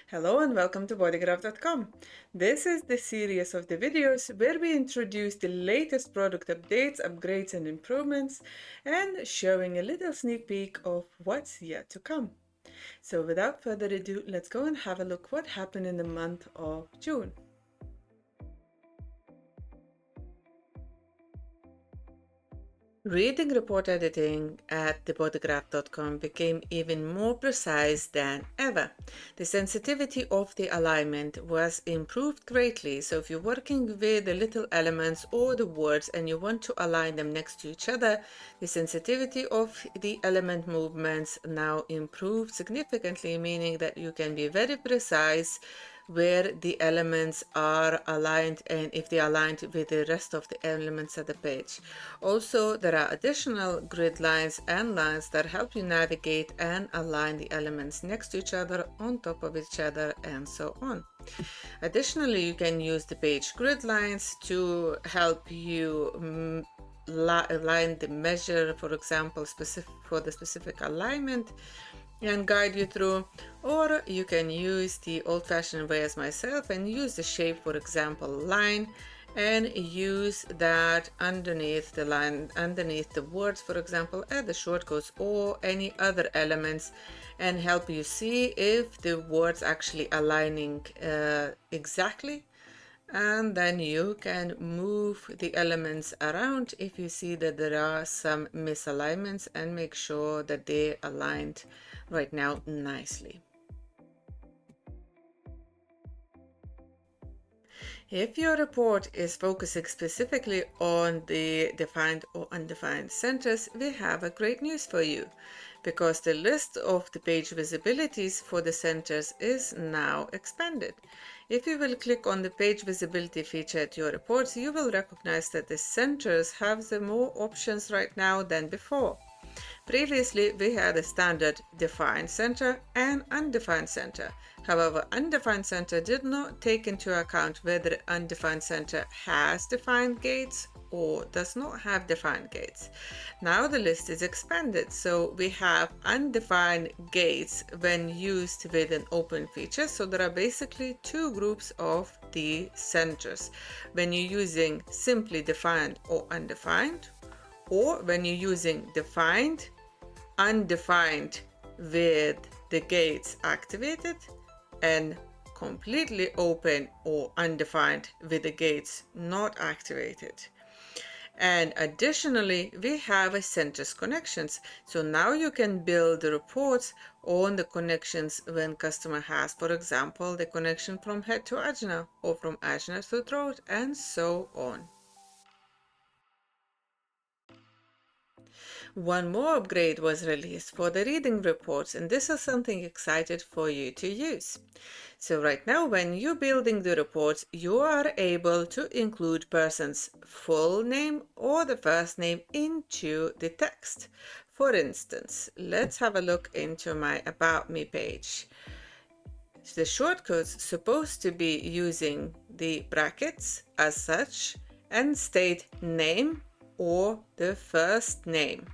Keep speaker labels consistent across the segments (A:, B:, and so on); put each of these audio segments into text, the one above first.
A: Hello and welcome to Bodygraph.com. This is the series of the videos where we introduce the latest product updates, upgrades and improvements and showing a little sneak peek of what's yet to come. So without further ado, let's go and have a look what happened in the month of June. Reading report editing at thebodygraph.com became even more precise than ever. The sensitivity of the alignment was improved greatly, so if you're working with the little elements or the words and you want to align them next to each other, the sensitivity of the element movements now improved significantly, meaning that you can be very precise where the elements are aligned and if they are aligned with the rest of the elements of the page. Also, there are additional grid lines and lines that help you navigate and align the elements next to each other, on top of each other, and so on. Additionally, you can use the page grid lines to help you align the measure, for example, for the specific alignment and guide you through, or you can use the old-fashioned way as myself and use the shape, for example, line, and use that underneath the line, underneath the words, for example, add the shortcodes or any other elements and help you see if the words actually aligning exactly, and then you can move the elements around if you see that there are some misalignments and make sure that they're aligned right now nicely. If your report is focusing specifically on the defined or undefined centers, we have a great news for you, because the list of the page visibilities for the centers is now expanded. If you will click on the page visibility feature at your reports, you will recognize that the centers have the more options right now than before. Previously, we had a standard defined center and undefined center. However, undefined center did not take into account whether undefined center has defined gates or does not have defined gates. Now the list is expanded, so we have undefined gates when used with an open feature. So there are basically two groups of the centers. When you're using simply defined or undefined, or when you're using defined, undefined with the gates activated, and completely open or undefined with the gates not activated. And additionally, we have a centers connections. So now you can build the reports on the connections when customer has, for example, the connection from head to ajna or from ajna to throat and so on. One more upgrade was released for the reading reports, and this is something excited for you to use. So right now, when you're building the reports, you are able to include person's full name or the first name into the text. For instance, let's have a look into my About Me page. The shortcode's supposed to be using the brackets as such and state name or the first name.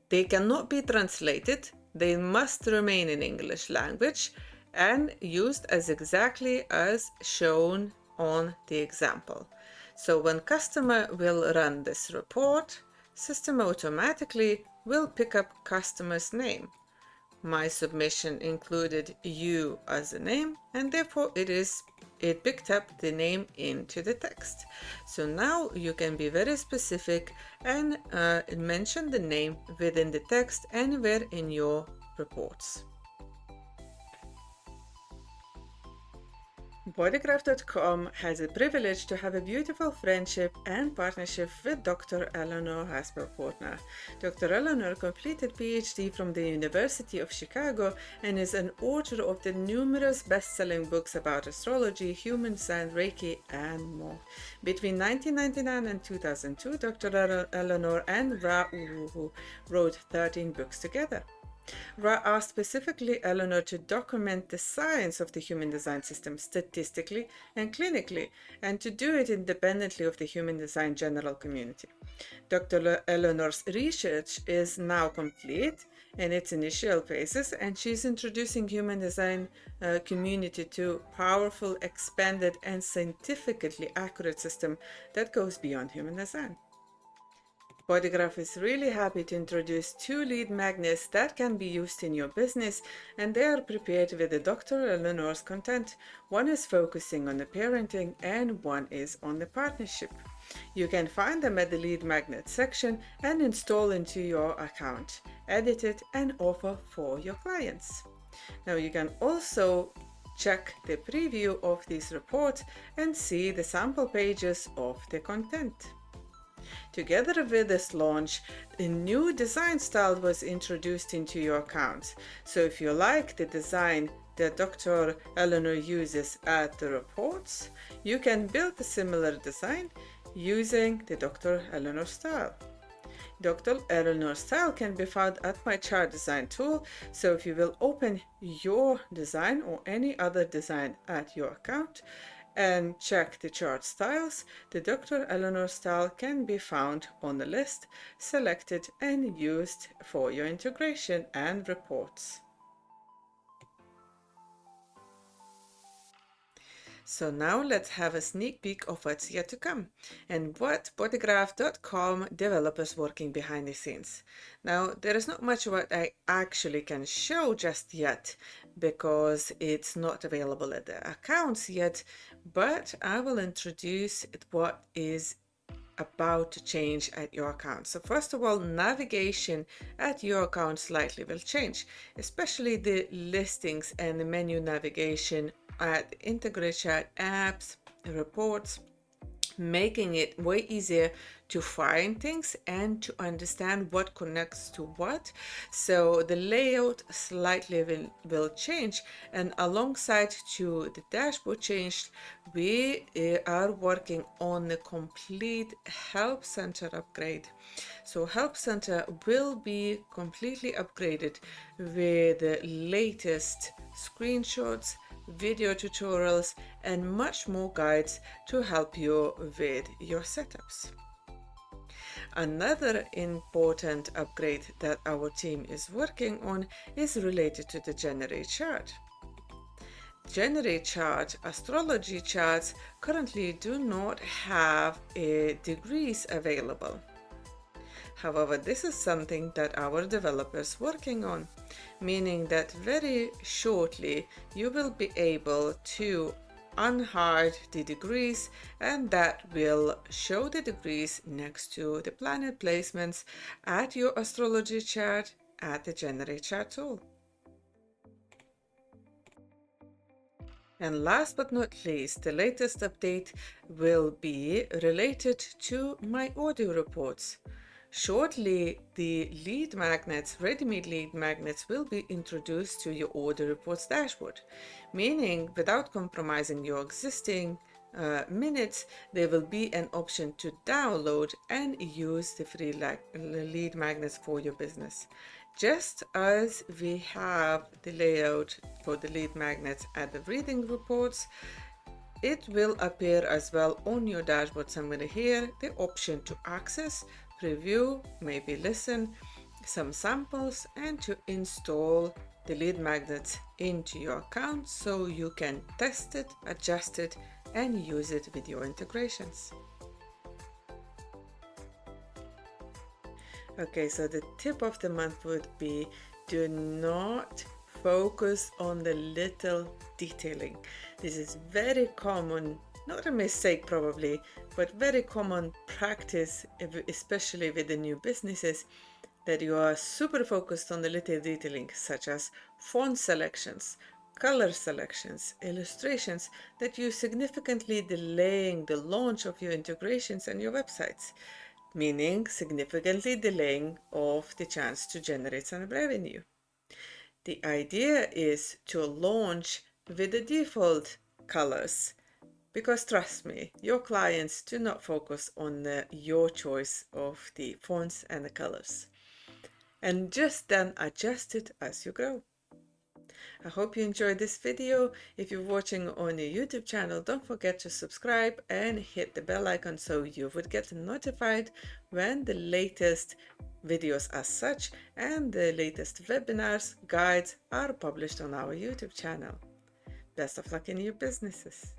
A: They cannot be translated, they must remain in English language and used as exactly as shown on the example. So when customer will run this report, system automatically will pick up customer's name. My submission included you as a name, and therefore it picked up the name into the text. So now you can be very specific and mention the name within the text anywhere in your reports. Bodygraph.com has the privilege to have a beautiful friendship and partnership with Dr. Eleanor Hasper-Portner. Dr. Eleanor completed PhD from the University of Chicago and is an author of the numerous best-selling books about astrology, human design, Reiki, and more. Between 1999 and 2002, Dr. Eleanor and Ra Uruhu wrote 13 books together. Ra asked specifically Eleanor to document the science of the human design system statistically and clinically, and to do it independently of the human design general community. Dr. Eleanor's research is now complete, in its initial phases, and she's introducing human design community to powerful, expanded, and scientifically accurate system that goes beyond human design. Bodygraph is really happy to introduce 2 lead magnets that can be used in your business, and they are prepared with the Dr. Eleanor's content. One is focusing on the parenting and one is on the partnership. You can find them at the lead magnet section and install into your account, edit it, and offer for your clients. Now you can also check the preview of this report and see the sample pages of the content. Together with this launch, a new design style was introduced into your account. So if you like the design that Dr. Eleanor uses at the reports, you can build a similar design using the Dr. Eleanor style. Dr. Eleanor style can be found at my chart design tool. So if you will open your design or any other design at your account and check the chart styles, the Dr. Eleanor style can be found on the list, selected and used for your integration and reports. So now let's have a sneak peek of what's yet to come and what Bodygraph.com developers working behind the scenes. Now, there is not much what I actually can show just yet because it's not available at the accounts yet, but I will introduce what is about to change at your account. So first of all, navigation at your account slightly will change, especially the listings and the menu navigation at integrate chat apps, reports, making it way easier to find things and to understand what connects to what. So the layout slightly will change, and alongside to the dashboard change, we are working on the complete help center upgrade. So help center will be completely upgraded with the latest screenshots, video tutorials, and much more guides to help you with your setups. Another important upgrade that our team is working on is related to the Generate chart. Generate chart, astrology charts currently do not have degrees available. However, this is something that our developers working on, meaning that very shortly you will be able to unhide the degrees, and that will show the degrees next to the planet placements at your astrology chart at the Generate chart tool. And last but not least, the latest update will be related to my audio reports. Shortly, the lead magnets, ready-made lead magnets, will be introduced to your order reports dashboard, meaning without compromising your existing minutes, there will be an option to download and use the free lead magnets for your business. Just as we have the layout for the lead magnets at the reading reports, it will appear as well on your dashboard somewhere here, the option to access, preview, maybe listen, some samples, and to install the lead magnets into your account so you can test it, adjust it, and use it with your integrations. Okay, so the tip of the month would be do not focus on the little detailing. This is very common, not a mistake probably, but very common practice, especially with the new businesses, that you are super focused on the little detailing, such as font selections, color selections, illustrations, that you significantly delaying the launch of your integrations and your websites, meaning significantly delaying of the chance to generate some revenue. The idea is to launch with the default colors, because trust me, your clients do not focus on your choice of the fonts and the colors, and just then adjust it as you go. I hope you enjoyed this video. If you're watching on a YouTube channel, don't forget to subscribe and hit the bell icon so you would get notified when the latest videos as such and the latest webinars, guides are published on our YouTube channel. Best of luck in your businesses.